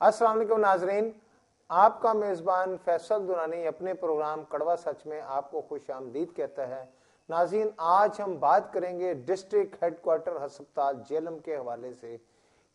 السلام علیکم ناظرین، آپ کا میزبان فیصل دورانی اپنے پروگرام کڑوا سچ میں آپ کو خوش آمدید کہتا ہے۔ ناظرین، آج ہم بات کریں گے ڈسٹرکٹ ہیڈ کوارٹر ہسپتال جیلم کے حوالے سے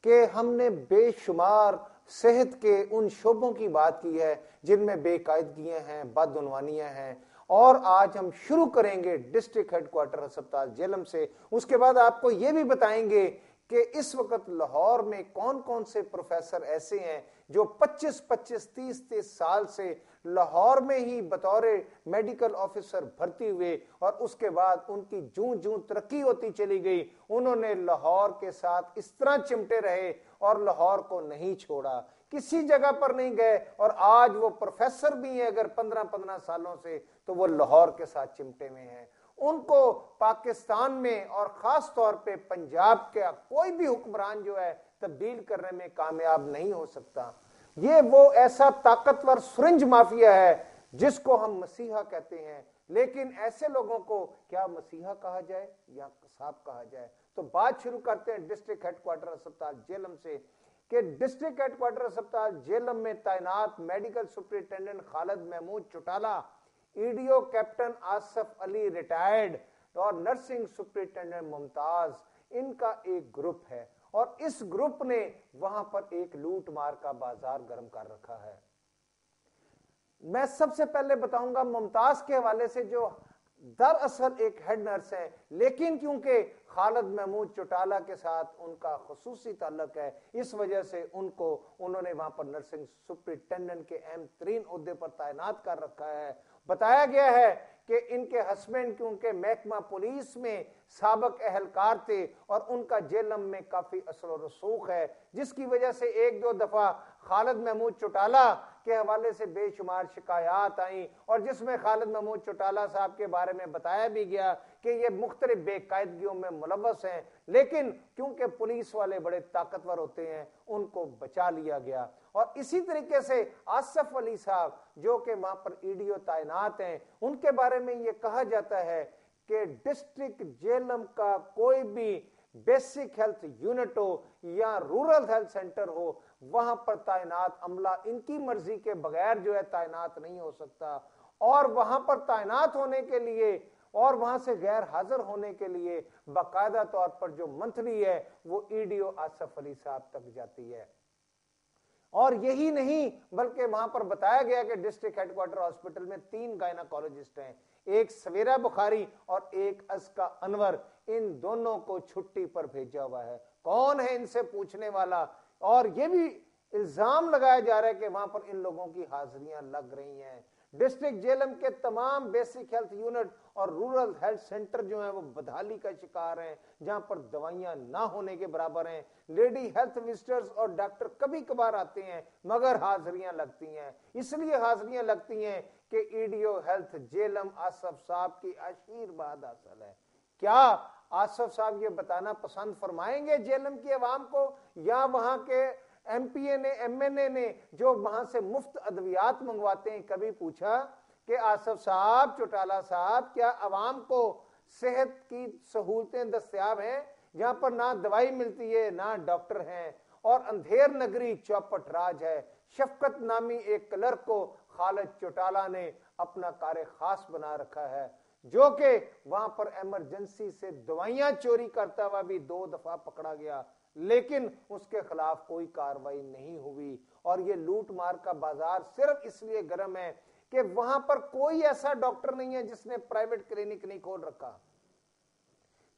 کہ ہم نے بے شمار صحت کے ان شعبوں کی بات کی ہے جن میں بے قاعدگیاں ہیں، بدعنوانیاں ہیں، اور آج ہم شروع کریں گے ڈسٹرکٹ ہیڈ کوارٹر ہسپتال جیلم سے۔ اس کے بعد آپ کو یہ بھی بتائیں گے کہ اس وقت لاہور میں کون کون سے پروفیسر ایسے ہیں جو 25-30 سال سے لاہور میں ہی بطور میڈیکل آفیسر بھرتی ہوئے، اور اس کے بعد ان کی جوں جوں ترقی ہوتی چلی گئی، انہوں نے لاہور کے ساتھ اس طرح چمٹے رہے اور لاہور کو نہیں چھوڑا، کسی جگہ پر نہیں گئے، اور آج وہ پروفیسر بھی ہیں اگر 15 سالوں سے، تو وہ لاہور کے ساتھ چمٹے میں ہیں۔ ان کو پاکستان میں اور خاص طور پہ پنجاب کا کوئی بھی حکمران جو ہے تبدیل کرنے میں کامیاب نہیں ہو سکتا۔ یہ وہ ایسا طاقتور سرنج مافیا ہے جس کو ہم مسیحا کہتے ہیں، لیکن ایسے لوگوں کو کیا مسیحا کہا جائے یا قصاب کہا جائے؟ تو بات شروع کرتے ہیں ڈسٹرکٹ ہیڈ کوارٹر ہسپتال جیلم سے کہ ڈسٹرکٹ ہیڈ کوارٹر ہسپتال جیلم میں تعینات میڈیکل سپرنٹینڈنٹ خالد محمود چوٹالہ، ایڈیو کیپٹن آصف علی ریٹائرڈ اور نرسنگ سپرنٹینڈنٹ ممتاز، ان کا ایک گروپ ہے، اور اس گروپ نے وہاں پر ایک لوٹ مار کا بازار گرم کر رکھا ہے۔ میں سب سے پہلے بتاؤں گا ممتاز کے حوالے سے، جو دراصل ایک ہیڈ نرس ہے، لیکن کیونکہ خالد محمود چوٹالہ کے ساتھ ان کا خصوصی تعلق ہے، اس وجہ سے انہوں نے وہاں پر نرسنگ سپرنٹینڈنٹ کے اہم ترین عہدے پر تعینات کر رکھا ہے۔ بتایا گیا ہے کہ ان کے ہسبینڈ کیونکہ محکمہ پولیس میں سابق اہلکار تھے اور ان کا جیلم میں کافی اثر و رسوخ ہے، جس کی وجہ سے ایک دو دفعہ خالد محمود چوٹالہ کے حوالے سے بے شمار شکایات آئیں، اور جس میں خالد محمود چوٹالہ صاحب کے بارے میں بتایا بھی گیا کہ یہ مختلف بے قاعدگیوں میں ملوث ہیں، لیکن کیونکہ پولیس والے بڑے طاقتور ہوتے ہیں ان کو بچا لیا گیا۔ اور اسی طریقے سے آصف علی صاحب جو کہ وہاں پر ایڈیو تعینات ہیں، ان کے بارے میں یہ کہا جاتا ہے کہ ڈسٹرکٹ جیلم کا کوئی بھی بیسک ہیلتھ یونٹ ہو یا رورل ہیلتھ سینٹر ہو، وہاں پر تعینات عملہ ان کی مرضی کے بغیر جو ہے تعینات نہیں ہو سکتا، اور وہاں پر تعینات ہونے کے لیے اور وہاں سے غیر حاضر ہونے کے لیے باقاعدہ طور پر جو منتھلی ہے وہ ایڈیو آصف علی صاحب تک جاتی ہے۔ اور یہی نہیں بلکہ وہاں پر بتایا گیا کہ ڈسٹرکٹ ہیڈ کوارٹر ہاسپٹل میں 3 گائناکولوجسٹ ہیں، ایک سویرا بخاری اور ایک ازکا انور، ان دونوں کو چھٹی پر بھیجا ہوا ہے۔ کون ہے ان سے پوچھنے والا؟ اور یہ بھی الزام لگایا جا رہا ہے کہ وہاں پر ان لوگوں کی حاضریاں لگ رہی ہیں۔ ڈسٹرکٹ جیلم کے تمام بیسک ہیلتھ یونٹ اور رورل ہیلتھ سینٹر جو ہیں وہ بدحالی کا شکار ہیں، جہاں پر دوائیاں نہ ہونے کے برابر ہیں۔ لیڈی ہیلتھ وزٹرز اور ڈاکٹر کبھی کبھار آتے ہیں مگر حاضریاں لگتی ہیں، اس لیے حاضریاں لگتی ہیں کہ ایڈیو ہیلتھ جیلم آصف صاحب کی آشیرواد حاصل ہے۔ کیا آصف صاحب یہ بتانا پسند فرمائیں گے جیلم کی عوام کو، یا وہاں کے ایم پی اے نے، ایم این اے نے جو وہاں سے مفت ادویات منگواتے ہیں، کبھی پوچھا کہ آصف صاحب، چوٹالہ صاحب، کیا عوام کو صحت کی سہولتیں دستیاب ہیں جہاں پر نہ دوائی ملتی ہے نہ ڈاکٹر ہیں، اور اندھیر نگری چوپٹ راج ہے؟ شفقت نامی ایک کلرک کو خالد چوٹالہ نے اپنا کار خاص بنا رکھا ہے، جو کہ وہاں پر ایمرجنسی سے دوائیاں چوری کرتا ہوا بھی 2 دفعہ پکڑا گیا، لیکن اس کے خلاف کوئی کاروائی نہیں ہوئی۔ اور یہ لوٹ مار کا بازار صرف اس لیے گرم ہے کہ وہاں پر کوئی ایسا ڈاکٹر نہیں ہے جس نے پرائیویٹ کلینک نہیں کھول رکھا۔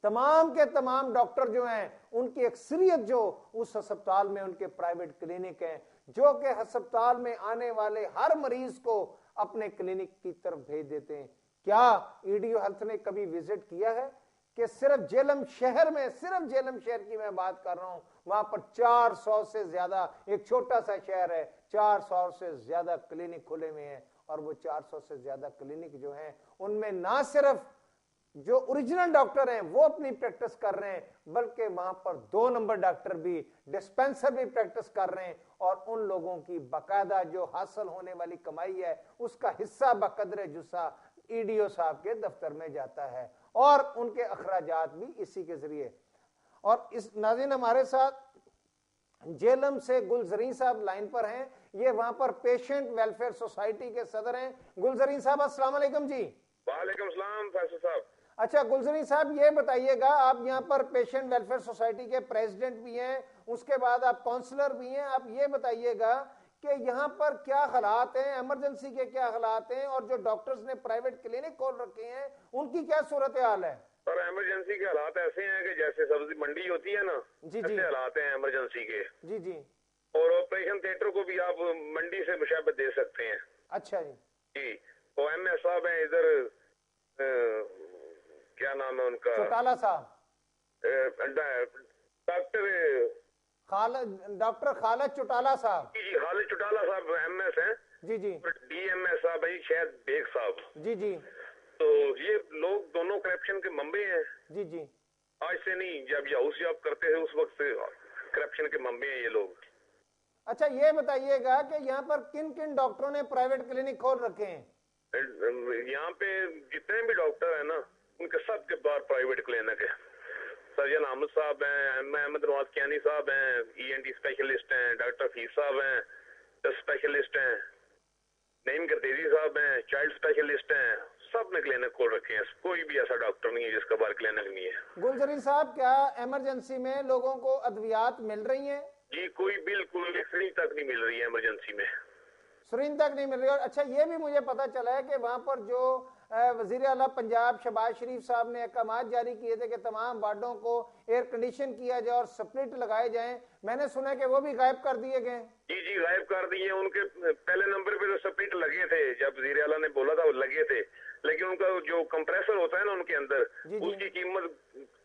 تمام کے تمام ڈاکٹر جو ہیں ان کی اکثریت جو اس ہسپتال میں ان کے پرائیویٹ کلینک ہیں، جو کہ ہسپتال میں آنے والے ہر مریض کو اپنے کلینک کی طرف بھیج دیتے ہیں۔ کیا ایڈیو ہیلتھ نے کبھی وزٹ کیا ہے کہ صرف جیلم شہر میں، صرف جیلم شہر کی میں بات کر رہا ہوں، وہاں پر 400 سے زیادہ، ایک چھوٹا سا شہر ہے، 400 سے زیادہ کلینک کھلے ہوئے ہیں، اور وہ 400 سے زیادہ کلینک جو ہیں ان میں نہ صرف جو اوریجنل ڈاکٹر ہیں وہ اپنی پریکٹس کر رہے ہیں، بلکہ وہاں پر 2 نمبر ڈاکٹر بھی، ڈسپینسر بھی پریکٹس کر رہے ہیں، اور ان لوگوں کی باقاعدہ جو حاصل ہونے والی کمائی ہے اس کا حصہ بقدر جسا ایڈیو صاحب کے دفتر میں جاتا ہے، اور ان کے اخراجات بھی اسی کے ذریعے۔ اور اس ناظرین ہمارے ساتھ جیلم سے گلزرین صاحب لائن پر ہیں، یہ وہاں پر پیشنٹ ویلفیئر سوسائٹی کے صدر ہیں۔ گلزرین صاحب السلام علیکم جی۔ وعلیکم السلام فیصل صاحب۔ اچھا گلزرین صاحب یہ بتائیے گا، آپ یہاں پر پیشنٹ ویلفیئر سوسائٹی کے پریزیڈنٹ بھی ہیں، اس کے بعد آپ کونسلر بھی ہیں، آپ یہ بتائیے گا کہ یہاں پر کیا حالات ہیں، ایمرجنسی کے کیا حالات ہیں، اور جو ڈاکٹرز نے پرائیویٹ کلینک کھول رکھے ہیں ان کی کیا صورتحال ہے؟ اور ایمرجنسی کے حالات ایسے ہیں کہ جیسے سبزی منڈی ہوتی ہے نا، ایسے حالات ہیں ایمرجنسی کے۔ جی جی۔ اور آپریشن تھیٹر کو بھی آپ منڈی سے مشابہت دے سکتے ہیں۔ اچھا جی جی، وہ ایم ایس صاحب ہیں ادھر، کیا نام ہے ان کا، چوٹالہ صاحب، ڈاکٹر خالد چوٹالہ صاحب۔ جی خالد چوٹالہ صاحب ایم ایس ہیں۔ جی جی۔ ڈی ایم ایس صاحب ہیں شاید بیگ صاحب۔ جی جی۔ تو یہ لوگ دونوں کرپشن کے منبع ہیں۔ جی جی۔ آج سے نہیں، جب یہ ہاؤس جاب کرتے ہیں اس وقت سے کرپشن کے منبع ہیں یہ لوگ۔ اچھا یہ بتائیے گا کہ یہاں پر کن کن ڈاکٹروں نے پرائیویٹ کلینک کھول رکھے ہیں؟ یہاں پہ جتنے بھی ڈاکٹر ہیں نا ان کے سب کے باہر پرائیویٹ کلینک ہے۔ سرجن احمد صاحب ہیں، احمد نواز کیانی صاحب ہیں، ای این ٹی اسپیشلسٹ ہیں، ڈاکٹر حفیظ صاحب ہیں اسپیشلسٹ ہیں، نعیم گردیزی صاحب ہیں چائلڈ اسپیشلسٹ ہیں، سب نے کلینک کھول رکھے ہیں۔ کوئی بھی ایسا ڈاکٹر نہیں ہے جس کا باہر کلینک نہیں ہے۔ گلزرین صاحب کیا ایمرجنسی میں لوگوں کو ادویات مل رہی ہیں؟ جی کوئی بالکل سرنج تک نہیں مل رہی ہے ایمرجنسی میں، سرنج تک نہیں مل رہی۔ اور اچھا یہ بھی مجھے پتا چلا ہے کہ وہاں پر جو وزیر اعلیٰ پنجاب شہباز شریف صاحب نے احکامات جاری کیے تھے کہ تمام وارڈوں کو ایئر کنڈیشن کیا جائے اور سپلٹ لگائے جائیں، میں نے سنا ہے کہ وہ بھی غائب کر دیے گئے۔ جی جی غائب کر دیے۔ ان کے پہلے نمبر پہ جو سپلٹ لگے تھے جب وزیر اعلیٰ نے بولا تھا وہ لگے تھے، لیکن ان کا جو کمپریسر ہوتا ہے نا ان کے اندر، اس کی قیمت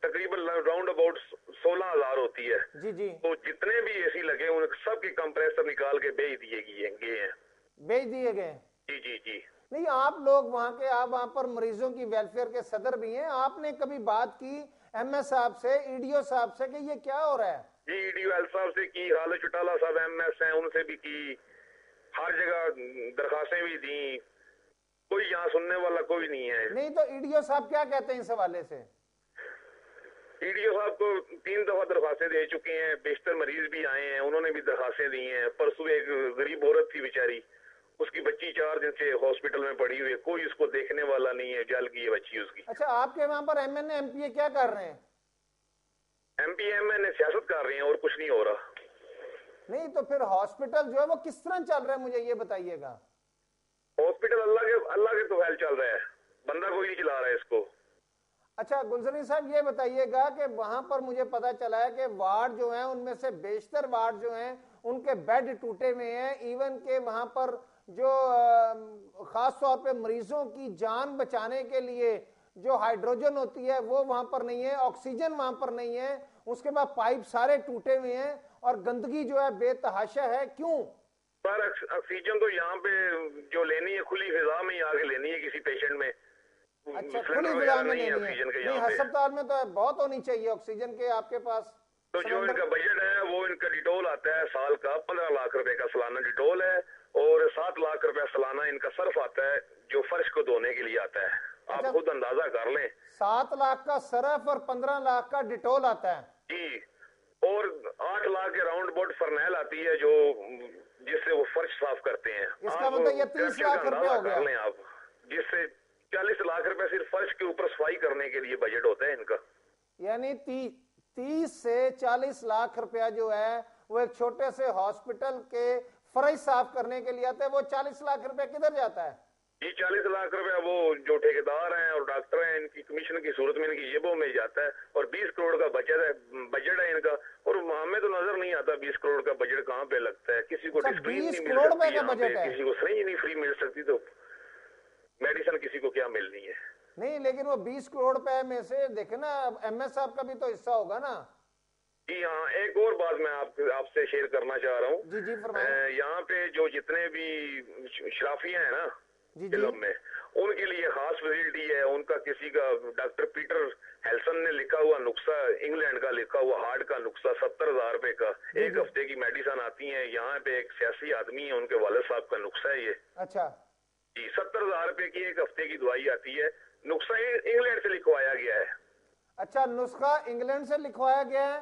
تقریباً راؤنڈ اباؤٹ 16,000 ہوتی ہے۔ جی جی۔ تو جتنے بھی اے سی لگے ان سب کے کمپریسر نکال کے بیچ دیے گئے ہیں۔ بیچ دیے گئے؟ جی جی جی۔ نہیں آپ لوگ وہاں کے، آپ وہاں پر مریضوں کی ویلفیئر کے صدر بھی ہیں، آپ نے کبھی بات کی ایم ایس صاحب سے، ای ڈی او صاحب سے کہ یہ کیا ہو رہا ہے؟ جی ای ڈی او ایل صاحب سے کی، خالد چوٹالہ صاحب ایم ایس ہیں ان سے بھی کی، ہر جگہ درخواستیں بھی دیں، کوئی یہاں سننے والا کوئی نہیں ہے۔ نہیں تو ای ڈی او صاحب کیا کہتے ہیں اس حوالے سے؟ ای ڈی او صاحب کو 3 دفعہ درخواستیں دے چکے ہیں، بیشتر مریض بھی آئے ہیں، انہوں نے بھی درخواستیں دی ہیں۔ پرسوں ایک غریب عورت تھی بیچاری، اس کی بچی 4 دن سے ہاسپٹل میں پڑی ہوئی ہے، کوئی اس کو دیکھنے والا نہیں ہے، جل گئی ہے بچی اس کی۔ اچھا آپ کے وہاں پر M N A M P A کیا کر رہے ہیں؟ M P M N A سیاست کر رہے ہیں اور کچھ نہیں ہو رہا۔ نہیں تو پھر ہاسپٹل جو ہے وہ کس طرح چل رہا ہے مجھے یہ بتائیے گا۔ ہاسپٹل اللہ کے توفیل چل رہا ہے، بندہ کوئی نہیں چلا رہا ہے اس کو۔ اچھا گلزرین صاحب یہ بتائیے گا کہ وہاں پر مجھے پتا چلا ہے کہ وارڈ جو ہیں ان میں سے بیشتر وارڈ جو ہیں ان کے بیڈ ٹوٹے ہوئے ہیں، ایون کہ وہاں پر جو خاص طور پہ مریضوں کی جان بچانے کے لیے جو ہائیڈروجن ہوتی ہے وہ وہاں پر نہیں ہے، آکسیجن وہاں پر نہیں ہے، اس کے بعد پائپ سارے ٹوٹے ہوئے ہیں اور گندگی جو ہے بے تحاشا ہے۔ کیوں؟ پر آکسیجن تو یہاں پہ جو لینی ہے کھلی فضا میں ہی آگے لینی ہے کسی پیشنٹ میں۔ اچھا کھلی فضا میں لینی ہے؟ نہیں ہسپتال میں تو بہت ہونی چاہیے آکسیجن کے آپ کے پاس۔ تو جو ان کا بجٹ ہے وہ ان کا ڈیٹول آتا ہے سال کا 15 لاکھ روپے کا سالانہ ڈیٹول ہے، اور 7 لاکھ روپے سالانہ ان کا صرف آتا ہے جو فرش کو دھونے کے لیے آتا ہے۔ آپ خود اندازہ کر لیں، 7 لاکھ کا صرف اور 15 لاکھ کا ڈیٹول آتا ہے۔ جی، اور 8 لاکھ کے راؤنڈ بوٹ فرنیل آتی ہے جو جس سے وہ فرش صاف کرتے ہیں۔ اس کا مطلب یہ 30 لاکھ روپے ہو گیا۔ کر لیں آپ، جس سے 40 لاکھ روپے صرف فرش کے اوپر صفائی کرنے کے لیے بجٹ ہوتا ہے ان کا۔ یعنی 30 سے 40 لاکھ روپیہ جو ہے وہ ایک چھوٹے سے ہاسپٹل کے فرش صاف کرنے کے لیے آتا ہے، وہ 40 لاکھ روپے کدھر جاتا ہے؟ جی 40 لاکھ روپے وہ جو ٹھیکیدار ہیں اور ڈاکٹر ہیں ان کی کمیشن کی صورت میں ان کی جیبوں میں جاتا ہے، اور 20 کروڑ کا بجٹ ہے ان کا، اور ہمیں تو نظر نہیں آتا 20 کروڑ کا بجٹ کہاں پہ لگتا ہے۔ کسی کو ڈسپلین نہیں مل سکتی یہاں پہ، کسی کو سرنج نہیں فری مل سکتی، تو میڈیسن کسی کو کیا ملنی ہے؟ نہیں لیکن وہ 20 کروڑ روپے میں سے دیکھیں نا ایم ایس صاحب کا بھی تو حصہ ہوگا نا۔ جی ہاں، ایک اور بات میں آپ سے شیئر کرنا چاہ رہا ہوں۔ جی جی فرمائیں۔ یہاں پہ جو جتنے بھی شرافیاں ہیں نا علم میں، ان کے لیے خاص فیسلٹی ہے۔ ان کا کسی کا ڈاکٹر پیٹر ہیلسن نے لکھا ہوا نسخہ، انگلینڈ کا لکھا ہوا ہارٹ کا نسخہ 70,000 روپے کا، 1 ہفتے کی میڈیسن آتی ہیں۔ یہاں پہ ایک سیاسی آدمی ہے، ان کے والد صاحب کا نسخہ ہے یہ۔ اچھا جی 70,000 روپے کی 1 ہفتے کی دوائی آتی ہے، نسخہ انگلینڈ سے لکھوایا گیا ہے۔ اچھا نسخہ انگلینڈ سے لکھوایا گیا ہے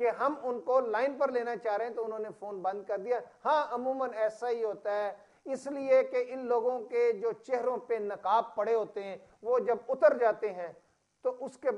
کہ ہم ان کو لائن پر لینا چاہ رہے ہیں تو انہوں نے فون بند کر دیا. ہاں عموماً ایسا ہی ہوتا ہے، اس لیے کہ ان لوگوں کے جو چہروں پہ نقاب پڑے ہوتے ہیں وہ جب اتر جاتے ہیں تو اس کے،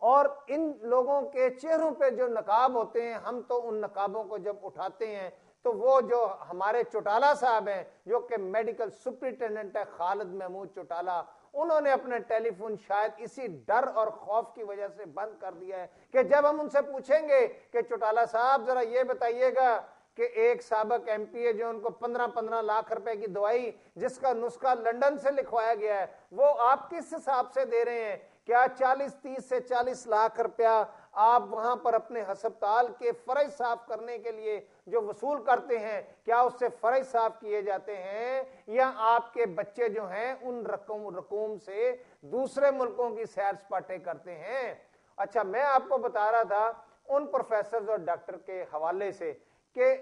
اور ان لوگوں کے چہروں پہ جو نقاب ہوتے ہیں ہم تو ان نقابوں کو جب اٹھاتے ہیں تو وہ جو ہمارے چوٹالہ صاحب ہیں جو کہ میڈیکل سپرنٹینڈنٹ ہے خالد محمود چوٹالہ، انہوں نے اپنے ٹیلی فون شاید اسی ڈر اور خوف کی وجہ سے بند کر دیا ہے کہ جب ہم ان سے پوچھیں گے کہ چوٹالہ صاحب ذرا یہ بتائیے گا کہ ایک سابق ایم پی ہے جو ان کو 15 لاکھ روپے کی دوائی جس کا نسخہ لندن سے لکھوایا گیا ہے وہ آپ کس حساب سے دے رہے ہیں؟ کیا 30 سے 40 لاکھ روپیہ آپ وہاں پر اپنے ہسپتال کے فرائض صاف کرنے کے لیے جو وصول کرتے ہیں کیا اس سے فرائض صاف کیے جاتے ہیں، یا آپ کے بچے جو ہیں ان رقوم سے دوسرے ملکوں کی سیر سپاٹے کرتے ہیں؟ اچھا میں آپ کو بتا رہا تھا ان پروفیسرز اور ڈاکٹر کے حوالے سے کہ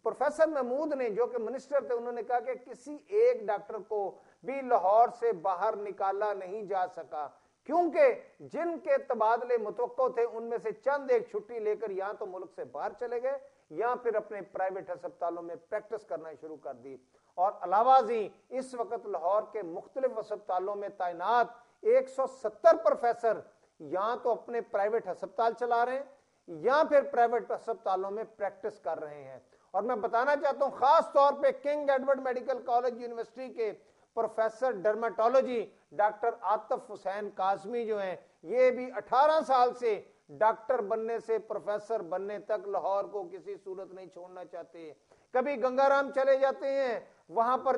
پروفیسر محمود نے جو کہ منسٹر تھے انہوں نے کہا کہ کسی ایک ڈاکٹر کو بھی لاہور سے باہر نکالا نہیں جا سکا کیونکہ جن کے تبادلے متوقع تھے ان میں سے چند ایک چھٹی لے کر یا تو ملک سے باہر چلے گئے یا پھر اپنے پرائیویٹ ہسپتالوں میں پریکٹس کرنا شروع کر دی. اور علاوہ ازیں اس وقت لاہور کے مختلف ہسپتالوں میں تعینات 170 پروفیسر یا تو اپنے پرائیویٹ ہسپتال چلا رہے ہیں یا پھر پرائیویٹ ہسپتالوں میں پریکٹس کر رہے ہیں. اور میں بتانا چاہتا ہوں خاص طور پہ king Edward medical college university کے پروفیسر ڈرماٹولوجی ڈاکٹر عاطف حسین کاظمی جو ہیں یہ بھی 18 سال سے ڈاکٹر بننے سے پروفیسر بننے تک لاہور کو کسی صورت نہیں چھوڑنا چاہتے. کبھی گنگا رام چلے جاتے ہیں وہاں پر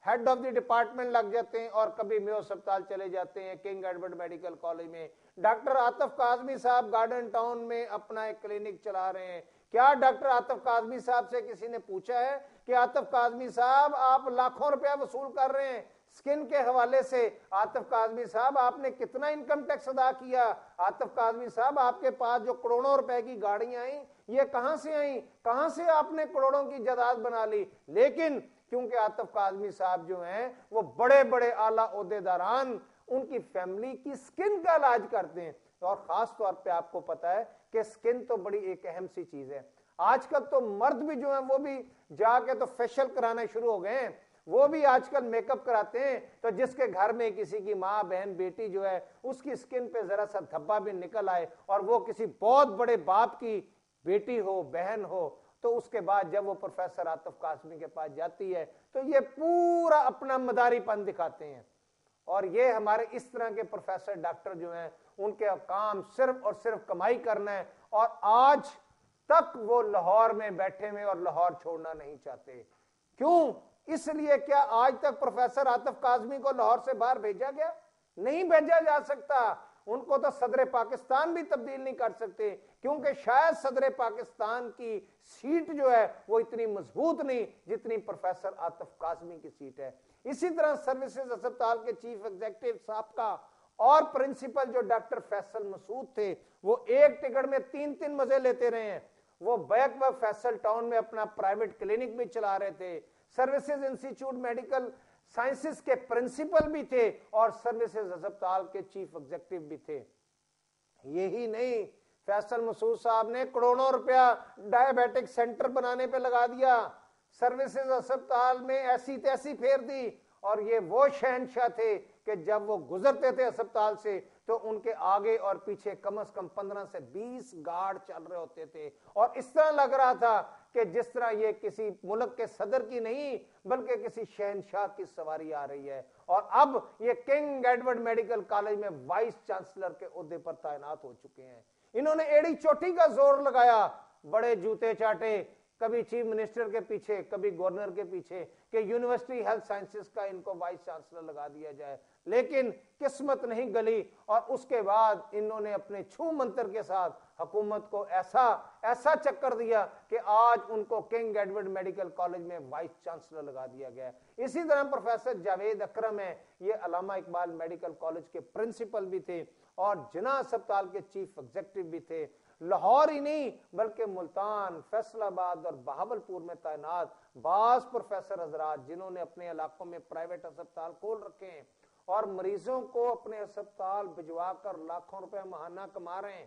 ہیڈ آف دی ڈپارٹمنٹ لگ جاتے ہیں اور کبھی میو اسپتال چلے جاتے ہیں کنگ ایڈورڈ میڈیکل کالج میں. ڈاکٹر عاطف کاظمی صاحب گارڈن ٹاؤن میں اپنا ایک کلینک چلا رہے ہیں. کیا ڈاکٹر عاطف کاظمی صاحب سے کسی نے پوچھا ہے کہ عاطف کاظمی صاحب آپ لاکھوں روپیہ وصول کر رہے ہیں سکن کے حوالے سے؟ عاطف کاظمی صاحب آپ نے کتنا انکم ٹیکس ادا کیا؟ عاطف کاظمی صاحب آپ کے پاس جو کروڑوں روپے کی گاڑیاں آئیں یہ کہاں سے آئیں؟ کہاں سے آپ نے کروڑوں کی جائیداد بنا لی؟ لیکن کیونکہ عاطف کاظمی صاحب جو ہیں وہ بڑے بڑے اعلیٰ عہدیداران ان کی فیملی کی سکن کا علاج کرتے ہیں. اور خاص طور پہ آپ کو پتا ہے کہ سکن تو بڑی ایک اہم سی چیز ہے. آج کل تو مرد بھی جو ہیں وہ بھی جا کے تو فیشل کرانا شروع ہو گئے ہیں، وہ بھی آج کل میک اپ کراتے ہیں. تو جس کے گھر میں کسی کی ماں بہن بیٹی جو ہے اس کی سکن پہ ذرا سا دھبا بھی نکل آئے اور وہ کسی بہت بڑے باپ کی بیٹی ہو بہن ہو تو اس کے بعد جب وہ پروفیسر عاطف کاظمی کے پاس جاتی ہے تو یہ پورا اپنا مداری پن دکھاتے ہیں. اور یہ ہمارے اس طرح کے پروفیسر ڈاکٹر جو ہیں ان کے کام صرف اور صرف کمائی کرنا ہے اور آج تک وہ لاہور میں بیٹھے ہوئے اور لاہور چھوڑنا نہیں چاہتے. کیوں؟ اس لیے کیا آج تک پروفیسر عاطف کاظمی کو لاہور سے باہر بھیجا گیا؟ نہیں بھیجا جا سکتا. ان کو تو صدر پاکستان بھی تبدیل نہیں کر سکتے کیونکہ شاید صدر پاکستان کی سیٹ جو ہے وہ اتنی مضبوط نہیں جتنی پروفیسر عاطف کاظمی کی سیٹ ہے. اسی طرح سروسز ہسپتال کے چیف ایگزیکٹو صاحب کا اور پرنسپل جو ڈاکٹر فیصل مسعود تھے وہ ایک ٹکٹ میں 3 مزے لیتے رہے ہیں. وہ بیک وقت فیصل ٹاؤن میں اپنا پرائیویٹ کلینک بھی چلا رہے تھے، سروسز انسٹیٹیوٹ میڈیکل سائنسز کے پرنسپل بھی تھے اور سروسز ہسپتال کے چیف ایگزیکٹو بھی تھے. یہی نہیں، فیصل مسعود صاحب نے کروڑوں روپیہ ڈائبیٹک سینٹر بنانے پہ لگا دیا، سروسز ہسپتال میں ایسی تیسی پھیر دی. اور یہ وہ شہنشاہ تھے کہ جب وہ گزرتے تھے ہسپتال سے تو ان کے آگے اور پیچھے کم از کم 15 سے 20 گارڈ چل رہے ہوتے تھے اور اس طرح لگ رہا تھا کہ جس طرح یہ کسی ملک کے صدر کی نہیں بلکہ کسی شہنشاہ کی سواری آ رہی ہے. اور اب یہ کنگ ایڈورڈ میڈیکل کالج میں وائس چانسلر کے عہدے پر تعینات ہو چکے ہیں. انہوں نے ایڑی چوٹی کا زور لگایا، بڑے جوتے چاٹے، کبھی چیف منسٹر کے پیچھے کبھی گورنر کے پیچھے کہ یونیورسٹی ہیلتھ سائنسز کا ان کو وائس چانسلر لگا دیا جائے. لیکن قسمت نہیں گلی اور اس کے بعد انہوں نے اپنے چھو منتر کے ساتھ حکومت کو ایسا چکر دیا کہ آج ان کو کنگ ایڈورڈ میڈیکل کالج میں وائس چانسلر لگا دیا گیا. اسی طرح پروفیسر جاوید اکرم ہیں، یہ علامہ اقبال میڈیکل کالج کے پرنسپل بھی تھے اور جناح ہسپتال کے چیف ایگزیکٹو بھی تھے. لاہور ہی نہیں بلکہ ملتان، فیصل آباد اور بہاولپور میں تعینات بعض پروفیسر حضرات جنہوں نے اپنے علاقوں میں پرائیویٹ ہسپتال کھول رکھے ہیں اور مریضوں کو اپنے ہسپتال بھجوا کر لاکھوں روپے ماہانہ کما رہے ہیں.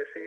AC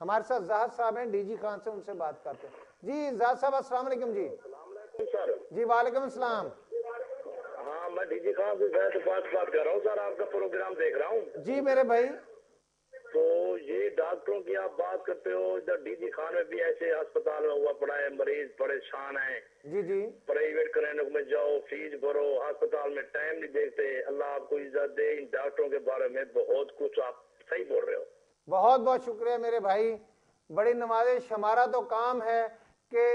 ہمارے ساتھ زاہد صاحب ہیں ڈی جی خان سے، ان سے بات کرتے ہیں. جی زاہد صاحب السلام علیکم. جی سر جی وعلیکم السلام. ہاں میں ڈی جی خان سے بات کر رہا ہوں سر، آپ کا پروگرام دیکھ رہا ہوں. جی میرے بھائی. تو یہ ڈاکٹروں کی آپ بات کرتے ہو، ادھر ڈی جی خان میں بھی ایسے اسپتال میں ہوا پڑا ہے، مریض پریشان ہیں. جی جی پرائیویٹ کلینک میں جاؤ، فیس بھرو، ہسپتال میں ٹائم نہیں دیکھتے. اللہ آپ کو عزت دے. ان ڈاکٹروں کے بارے میں بہت کچھ آپ صحیح بول رہے ہو. بہت بہت شکریہ میرے بھائی، بڑی نوازش. ہمارا تو کام ہے کہ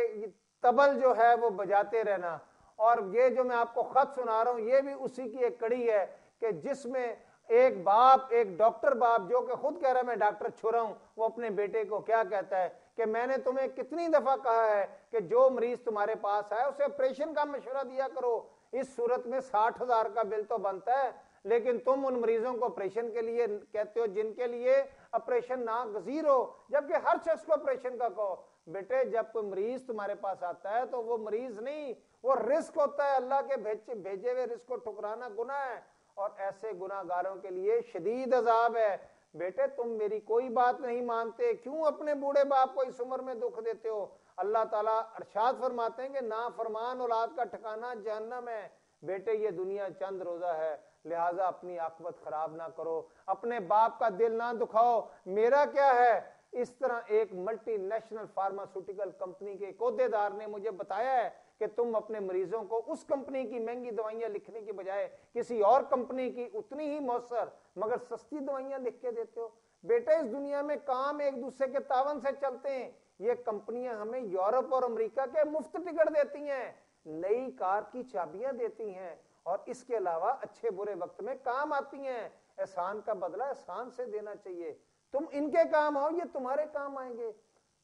طبل جو ہے وہ بجاتے رہنا، اور یہ جو میں آپ کو خط سنا رہا ہوں یہ بھی اسی کی ایک کڑی ہے کہ جس میں ایک باپ، ایک ڈاکٹر باپ جو کہ خود کہہ رہا ہے میں ڈاکٹر چھوڑا ہوں، وہ اپنے بیٹے کو کیا کہتا ہے کہ میں نے تمہیں کتنی دفعہ کہا ہے کہ جو مریض تمہارے پاس آئے اسے آپریشن کا مشورہ دیا کرو، اس صورت میں 60,000 کا بل تو بنتا ہے، لیکن تم ان مریضوں کو آپریشن کے لیے کہتے ہو جن کے لیے آپریشن ناگزیر ہو، جبکہ ہر شخص کو آپریشن کا کہو. بیٹے جب کوئی مریض تمہارے پاس آتا ہے تو وہ مریض نہیں، وہ رزق ہوتا ہے. اللہ کے بھیجے ہوئے رزق کو ٹھکرانا گناہ ہے، اور ایسے گناہ گاروں کے لیے شدید عذاب ہے. بیٹے تم میری کوئی بات نہیں مانتے، کیوں اپنے بوڑھے باپ کو اس عمر میں دکھ دیتے ہو؟ اللہ تعالیٰ ارشاد فرماتے ہیں کہ نافرمان اولاد کا ٹھکانہ جہنم ہے. بیٹے یہ دنیا چند روزہ ہے، لہٰذا اپنی عاقبت خراب نہ کرو، اپنے باپ کا دل نہ دکھاؤ. میرا کیا ہے؟ اس طرح ایک ملٹی نیشنل فارماسیوٹیکل کمپنی کے ایک عہدیدار نے مجھے بتایا ہے کہ تم اپنے مریضوں کو اس کمپنی کی مہنگی دوائیاں لکھنے کی بجائے کسی اور کمپنی کی اتنی ہی مؤثر مگر سستی دوائیاں لکھ کے دیتے ہو. بیٹا اس دنیا میں کام ایک دوسرے کے تعاون سے چلتے ہیں. یہ کمپنیاں ہمیں یورپ اور امریکہ کے مفت ٹکٹ دیتی ہیں، نئی کار کی چابیاں دیتی ہیں، اور اس کے علاوہ اچھے برے وقت میں کام آتی ہیں. احسان کا بدلہ احسان سے دینا چاہیے. تم ان کے کام آؤ، یہ تمہارے کام آئیں گے.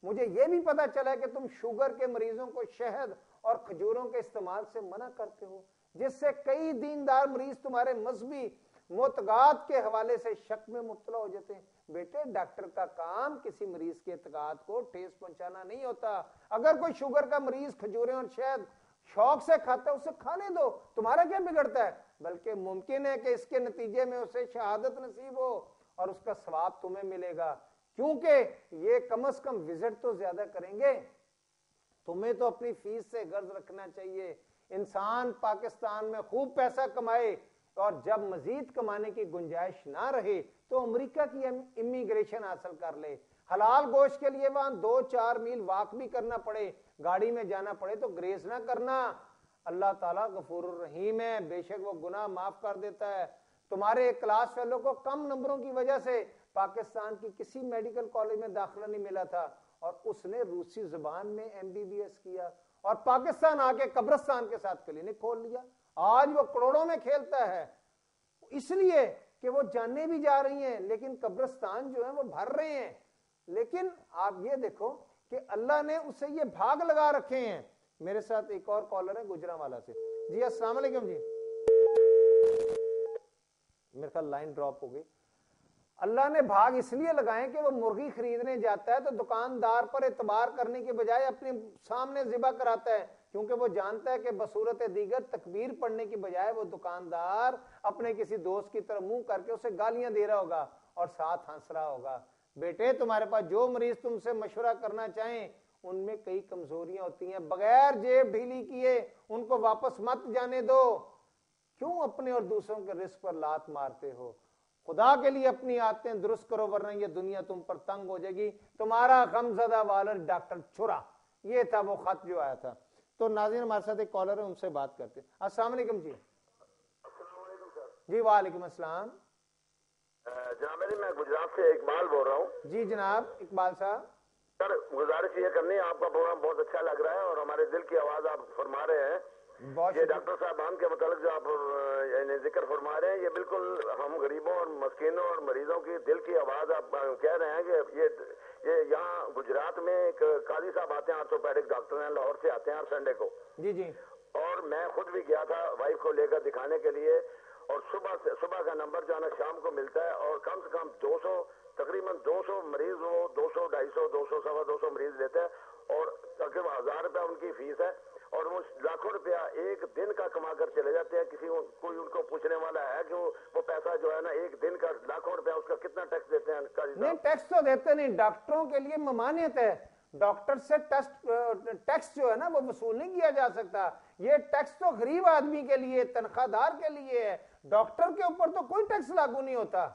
مجھے یہ بھی پتا چلا کہ تم شوگر کے مریضوں کو شہد اور کھجوروں کے استعمال سے منع کرتے ہو، جس سے کئی دیندار مریض تمہارے مذہبی معتقدات کے حوالے سے شک میں مبتلا ہو جاتے ہیں. بیٹے ڈاکٹر کا کام کسی مریض کے اعتقاد کو ٹھیس پہنچانا نہیں ہوتا. اگر کوئی شوگر کا مریض کھجوریں اور شہد شوق سے کھاتا ہے اسے کھانے دو، تمہارا کیا بگڑتا ہے؟ بلکہ ممکن ہے کہ اس کے نتیجے میں اسے شہادت نصیب ہو اور اس کا ثواب تمہیں ملے گا، کیونکہ یہ کم از کم وزٹ تو زیادہ کریں گے. تمہیں تو اپنی فیس سے غرض رکھنا چاہیے. انسان پاکستان میں خوب پیسہ کمائے اور جب مزید کمانے کی گنجائش نہ رہے تو امریکہ کی امیگریشن حاصل کر لے. حلال گوشت کے لیے وہاں 2-4 میل واک بھی کرنا پڑے، گاڑی میں جانا پڑے تو گریز نہ کرنا. اللہ تعالیٰ غفور الرحیم ہے، بے شک وہ گناہ معاف کر دیتا ہے. تمہارے کلاس فیلو کو کم نمبروں کی وجہ سے پاکستان کی کسی میڈیکل کالج میں داخلہ نہیں ملا تھا، اور اس نے روسی زبان میں MBBS کیا اور پاکستان آ کے قبرستان کے ساتھ کلینک کھول لیا. آج وہ کروڑوں میں کھیلتا ہے، اس لیے کہ وہ جانیں بھی جا رہی ہیں لیکن قبرستان جو ہیں وہ بھر رہے ہیں. لیکن آپ یہ دیکھو کہ اللہ نے اسے یہ بھاگ لگا رکھے ہیں. میرے ساتھ ایک اور کالر ہے گجرانوالہ سے. جی السلام علیکم. جی میرے خیال لائن ڈراپ ہو گئی. اللہ نے بھاگ اس لیے لگائے کہ وہ مرغی خریدنے جاتا ہے تو دکاندار پر اعتبار کرنے کے بجائے اپنے سامنے ذبح کراتا ہے، کیونکہ وہ جانتا ہے کہ بصورت دیگر تکبیر پڑھنے کی بجائے وہ دکاندار اپنے کسی دوست کی طرف منہ کر کے اسے گالیاں دے رہا ہوگا اور ساتھ ہنس رہا ہوگا. بیٹے تمہارے پاس جو مریض تم سے مشورہ کرنا چاہیں ان میں کئی کمزوریاں ہوتی ہیں، بغیر جیب ڈھیلی کیے ان کو واپس مت جانے دو. کیوں اپنے اور دوسروں کے رزق پر لات مارتے ہو؟ خدا کے لیے اپنی عادتیں درست کرو ورنہ یہ دنیا تم پر تنگ ہو جائے گی. تمہارا غمزدہ والد ڈاکٹر چھرا. یہ تھا وہ خط جو آیا تھا. تو ناظرین ہمارے ساتھ ایک کالر ہے، ان سے بات کرتے ہیں. السلام علیکم. جی جی وعلیکم السلام. جناب میں گجرات سے اقبال بول رہا ہوں. جی جناب اقبال صاحب. سر گزارش یہ کرنی ہے، آپ کا پروگرام بہت اچھا لگ رہا ہے اور ہمارے دل کی آواز آپ فرما رہے ہیں. یہ ڈاکٹر صاحبان کے متعلق جو آپ ذکر فرما رہے ہیں یہ بالکل ہم غریبوں اور مسکینوں اور مریضوں کی دل کی آواز آپ کہہ رہے ہیں کہ یہ یہاں گجرات میں ایک قاضی صاحب آتے ہیں، آرتھوپیڈک ڈاکٹر ہیں، لاہور سے آتے ہیں ہر سنڈے کو. جی جی. اور میں خود بھی گیا تھا وائف کو لے کر دکھانے کے لیے، اور صبح کا نمبر جو ہے نا شام کو ملتا ہے، اور کم سے کم 200 تقریباً 200 مریض وہ 200 250 200 سوا 200 مریض لیتے ہیں، اور تقریباً 1000 روپے ان کی فیس ہے. اور وہ لاکھوں روپیہ ایک دن کا کما کر چلے جاتے ہیں. کوئی ان کو پوچھنے والا ہے کہ وہ پیسہ جو ہے نا ایک دن کا لاکھوں روپیہ اس کا کتنا ٹیکس دیتے ہیں؟ نہیں ٹیکس تو دیتے نہیں, ڈاکٹروں کے لیے ممانعت ہے, ڈاکٹر سے ٹیکس جو ہے نا وہ وصول نہیں کیا جا سکتا. یہ ٹیکس تو غریب آدمی کے لیے, تنخواہ دار کے لیے ہے, ڈاکٹر کے اوپر تو کوئی ٹیکس لاگو نہیں ہوتا.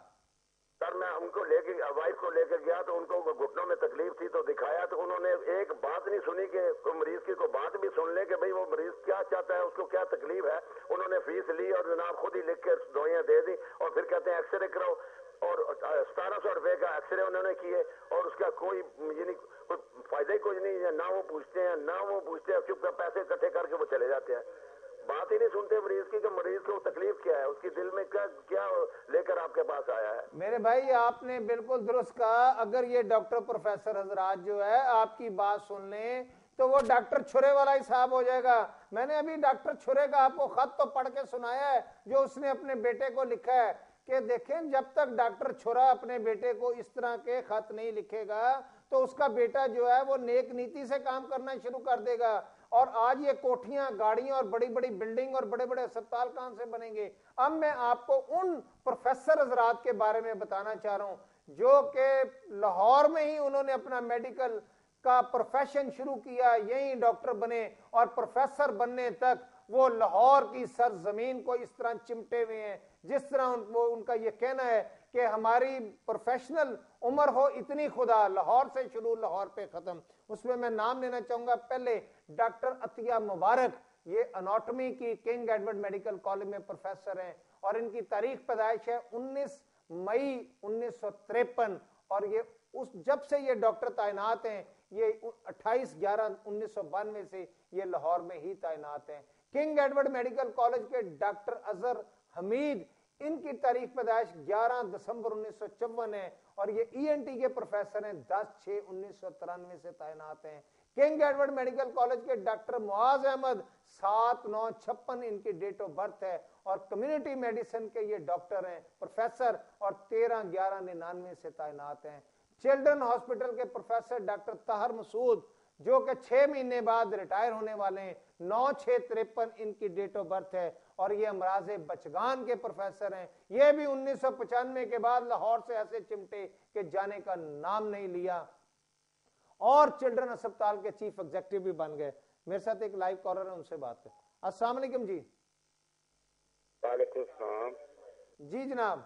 سر میں ان کو لے کے وائف کو لے کے گیا تو ان کو گھٹنوں میں تکلیف تھی تو دکھایا تو انہوں نے ایک بات نہیں سنی کہ مریض کی کوئی بات بھی سن لے کہ بھئی وہ مریض کیا چاہتا ہے, اس کو کیا تکلیف ہے. انہوں نے فیس لی اور جناب خود ہی لکھ کے دوائیاں دے دی اور پھر کہتے ہیں ایکس رے کراؤ, اور 1700 روپے کا ایکس رے انہوں نے کیے اور اس کا کوئی یعنی فائدہ ہی کوئی نہیں ہے. نہ وہ پوچھتے ہیں چپ پیسے اکٹھے کر کے وہ چلے جاتے ہیں. بات ہی نہیں سنتے مریض کی کہ مریض کو تکلیف کیا ہے, اس کی دل میں کیا لے کر آپ کے پاس آیا ہے. میرے بھائی آپ نے بالکل درست کہا. اگر یہ ڈاکٹر پروفیسر حضرات جو ہے آپ کی بات سن لیں تو وہ ڈاکٹر چھرے والا حساب ہو جائے گا. میں نے ابھی ڈاکٹر چھرے کا آپ کو خط تو پڑھ کے سنایا ہے جو اس نے اپنے بیٹے کو لکھا ہے کہ دیکھیں جب تک ڈاکٹر چھرا اپنے بیٹے کو اس طرح کے خط نہیں لکھے گا تو اس کا بیٹا جو ہے وہ نیک نیتی سے کام کرنا شروع کر دے گا. اور آج یہ کوٹھیاں, گاڑیاں اور بڑی بڑی بلڈنگ اور بڑے بڑے اسپتال کہاں سے بنیں گے؟ اب میں آپ کو ان پروفیسر حضرات کے بارے میں بتانا چاہ رہا ہوں جو کہ لاہور میں ہی انہوں نے اپنا میڈیکل کا پروفیشن شروع کیا, یہی ڈاکٹر بنے اور پروفیسر بننے تک وہ لاہور کی سرزمین کو اس طرح چمٹے ہوئے ہیں جس طرح ان کا یہ کہنا ہے کہ ہماری پروفیشنل عمر ہو اتنی خدا, لاہور سے شروع لاہور پہ ختم. اس میں نام لینا چاہوں گا پہلے ڈاکٹر عطیہ مبارک, یہ اناٹومی کی کنگ ایڈورڈ میڈیکل کالج میں پروفیسر ہیں اور ان کی تاریخ پیدائش ہے 19 مئی 1953 اور یہ جب سے یہ ڈاکٹر تعینات ہیں یہ 28/11/1992 سے یہ لاہور میں ہی تعینات ہیں. کنگ ایڈورڈ میڈیکل کالج کے ڈاکٹر اظہر حمید, ان کی تاریخ پیدائش 11 دسمبر 1954 ہے اور یہ ENT کے پروفیسر ہیں, 10/6/1993 سے تعینات ہیں. کنگ ایڈورڈ میڈیکل کالج کے ڈاکٹر معاذ احمد 7/9/56 ان کی ڈیٹ آف برتھ ہے اور کمیونٹی میڈیسن کے یہ ڈاکٹر ہیں پروفیسر اور 13/11/99 سے تعینات ہیں. چلڈرن ہاسپٹل کے پروفیسر ڈاکٹر طاہر مسعود جو کہ 6 مہینے بعد ریٹائر ہونے والے ہیں, 9/6/53 ان کی ڈیٹ آف برتھ ہے اور یہ امراض بچگان کے پروفیسر ہیں. یہ بھی 1995 کے بعد لاہور سے ایسے چمٹے کہ جانے کا نام نہیں لیا اور چلڈرن اسپتال کے چیف ایگزیکٹو بھی بن گئے. میرے ساتھ ایک لائیو کالر ہے, ان سے بات کریں. السلام علیکم جی. وعلیکم السلام جی جناب.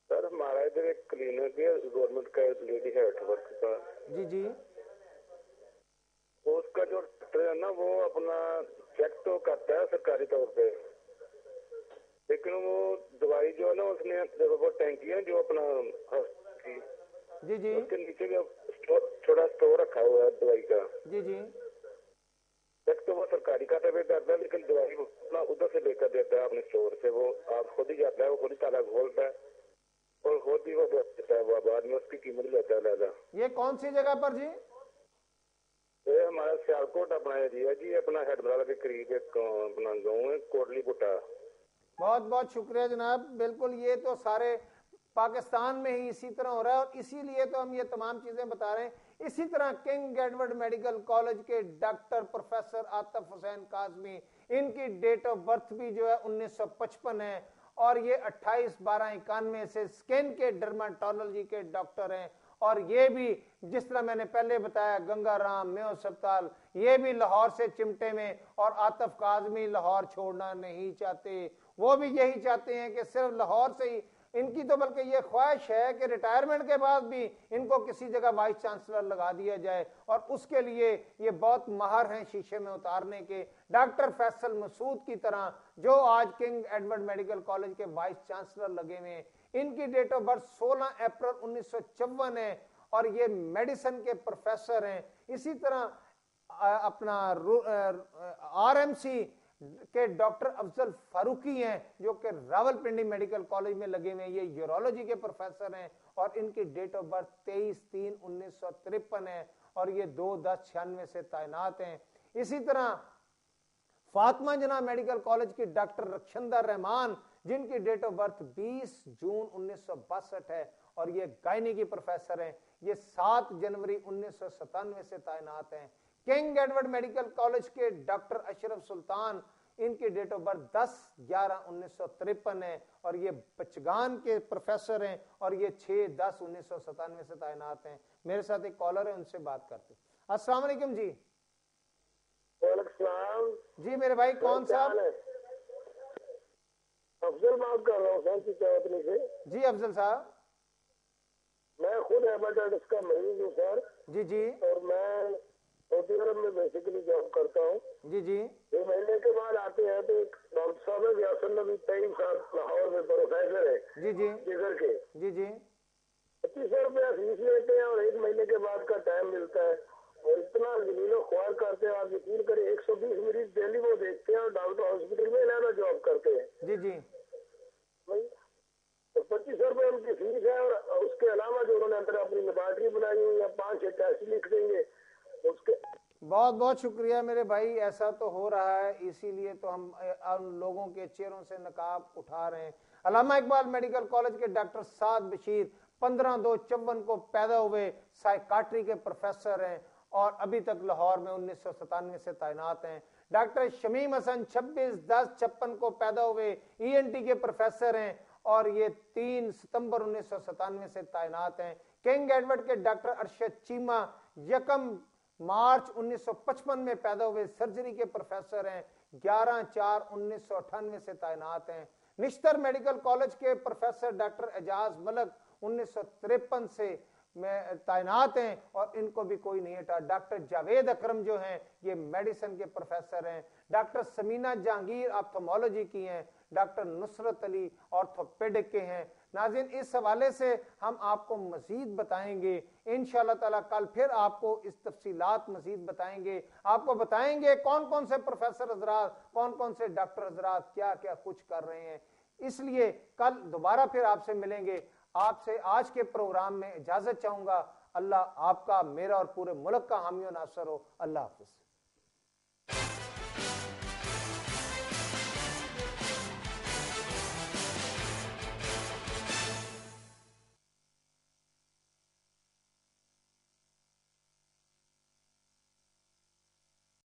سر ہمارا ادھر ایک کلینک ہے گورنمنٹ کا لیڈی ہیلتھ ورک کا. جی اس کا جو ڈاکٹر ہے نا وہ اپنا چیک تو کرتا ہے سرکاری طور پہ, لیکن وہ دوائی جو ہے نا اس نے وہ ٹینکی ہے جو اپنا جی اس کے نیچے جو چھوٹا اسٹور رکھا ہوا ہے دوائی کا. جی چیک تو وہ سرکاری کا ٹیبل کرتا ہے لیکن دوائی اپنا ادھر سے لے کر دیتا ہے اپنے اسٹور سے. وہ آپ خود ہی جاتا ہے, وہ خود ہی تالا کھولتا ہے اور خود ہی وہ دیتا ہے, وہ بعد میں اس کی قیمت لیتا ہے زیادہ. یہ کون سی جگہ پر جی؟ یہ ہمارا سیالکوٹ اپنا ایریا جی, اپنا ہیڈ برادر کے قریب ایک اپنا گاؤں ہے کوٹلی پٹا. بہت بہت شکریہ جناب. بالکل یہ تو سارے پاکستان میں ہی اسی طرح ہو رہا ہے اور اسی لیے تو ہم یہ تمام چیزیں بتا رہے ہیں. اسی طرح کنگ ایڈورڈ میڈیکل کالج کے ڈاکٹر پروفیسر عاطف حسین کاظمی, ان کی ڈیٹ آف برتھ بھی جو ہے 1955 ہے اور یہ 28/12/91 سے سکن کے ڈرماٹولوجی کے ڈاکٹر ہیں اور یہ بھی جس طرح میں نے پہلے بتایا گنگا رام میو اسپتال, یہ بھی لاہور سے چمٹے میں اور عاطف کاظمی لاہور چھوڑنا نہیں چاہتے. وہ بھی یہی چاہتے ہیں کہ صرف لاہور سے ہی, ان کی تو بلکہ یہ خواہش ہے کہ ریٹائرمنٹ کے بعد بھی ان کو کسی جگہ وائس چانسلر لگا دیا جائے اور اس کے لیے یہ بہت ماہر ہیں شیشے میں اتارنے کے. ڈاکٹر فیصل مسعود کی طرح جو آج کنگ ایڈورڈ میڈیکل کالج کے وائس چانسلر لگے ہوئے ہیں, ان کی ڈیٹ آف برتھ 16 اپریل 1954 ہے اور یہ میڈیسن کے پروفیسر ہیں. اسی طرح اپنا RMC کہ ڈاکٹر افضل فاروقی ہیں جو کہ راولپنڈی میڈیکل کالج میں لگے ہوئے ہیں, یہ یورولوجی کے پروفیسر ہیں اور ان کی ڈیٹ آف برتھ 23/3/1953 ہے اور یہ 2/10/96 سے تعینات ہیں. اسی طرح فاطمہ جناح میڈیکل کالج کی ڈاکٹر رخشندہ رحمان جن کی ڈیٹ آف برتھ 20 جون 1962 ہے اور یہ گائنی کی پروفیسر ہیں, یہ 7 جنوری 1997 سے تعینات ہیں. کنگ ایڈورڈ میڈیکل کالج کے ڈاکٹر اشرف سلطان، ان کی ڈیٹ آف برتھ 10/11/1953 ہے اور یہ بچگان کے پروفیسر ہیں اور یہ 6/10/1997 سے تعینات ہیں۔ میرے ساتھ ایک کالر ہے، ان سے بات کرتے ہیں۔ السلام علیکم جی۔ وعلیکم السلام جی میرے بھائی کون صاحب؟ افضل بات کر رہا ہوں سر کی چوتنی سے۔ جی افضل صاحب۔ میں خود ہیپاٹائٹس کا مریض ہوں سر۔ جی جی۔ اور میں سعودی عرب میں بیسیکلی جاب کرتا ہوں۔ جی جی۔ 2 مہینے کے بعد آتے ہیں تو ایک ڈاکٹر صاحب ہے ریاست نبی 23 صاحب لاہور میں پروفیسر ہے جی جی جگر کے۔ جی جی۔ 2500 روپیہ فیس لیتے ہیں اور 1 مہینے کے بعد کا ٹائم ملتا ہے اور اتنا ذلیل و خوار کرتے ہیں، آپ یقین کریں 120 مریض ڈیلی وہ دیکھتے ہیں اور ڈاکٹر ہاسپٹل میں علیحدہ جاب کرتے ہیں۔ جی جی۔ 2500 روپے ان کی فیس ہے اور اس کے علاوہ جو انہوں نے اندر اپنی لیبارٹری بنائی ہوئی یا 5-6 ٹیسٹ لکھ دیں گے اس کے۔ بہت بہت شکریہ میرے بھائی، ایسا تو ہو رہا ہے، اسی لیے تو ہم ان لوگوں کے چہروں سے نقاب اٹھا رہے ہیں۔ علامہ اقبال میڈیکل کالج کے ڈاکٹر سعد بشیر 15/2/54 کو پیدا ہوئے، سائیکاٹری کے پروفیسر ہیں اور ابھی تک لاہور میں 1997 سے تعینات ہیں۔ ڈاکٹر شمیم حسن 26/10/56 کو پیدا ہوئے، ENT کے پروفیسر ہیں اور یہ 3 ستمبر 1997 سے تعینات ہیں۔ کنگ ایڈورڈ کے ڈاکٹر ارشد چیمہ 1 مارچ 1955 میں پیدا ہوئے، سرجری کے پروفیسر ہیں، 11/4/1998 سے تعینات ہیں۔ نشتر میڈیکل کالج کے پروفیسر ڈاکٹر اعجاز ملک 1953 سے میں تعینات ہیں اور ان کو بھی کوئی نہیں ہٹا۔ ڈاکٹر جاوید اکرم جو ہیں یہ میڈیسن کے پروفیسر ہیں۔ ڈاکٹر سمینہ جہانگیر آپتھمولوجی کی ہیں، ڈاکٹر نصرت علی آرتھوپیڈک کے ہیں۔ ناظرین اس حوالے سے ہم آپ کو مزید بتائیں گے انشاءاللہ تعالیٰ، کل پھر آپ کو اس تفصیلات مزید بتائیں گے، آپ کو بتائیں گے کون کون سے پروفیسر حضرات، کون کون سے ڈاکٹر حضرات کیا کیا کچھ کر رہے ہیں۔ اس لیے کل دوبارہ پھر آپ سے ملیں گے۔ آپ سے آج کے پروگرام میں اجازت چاہوں گا۔ اللہ آپ کا، میرا اور پورے ملک کا حامی و ناصر ہو۔ اللہ حافظ۔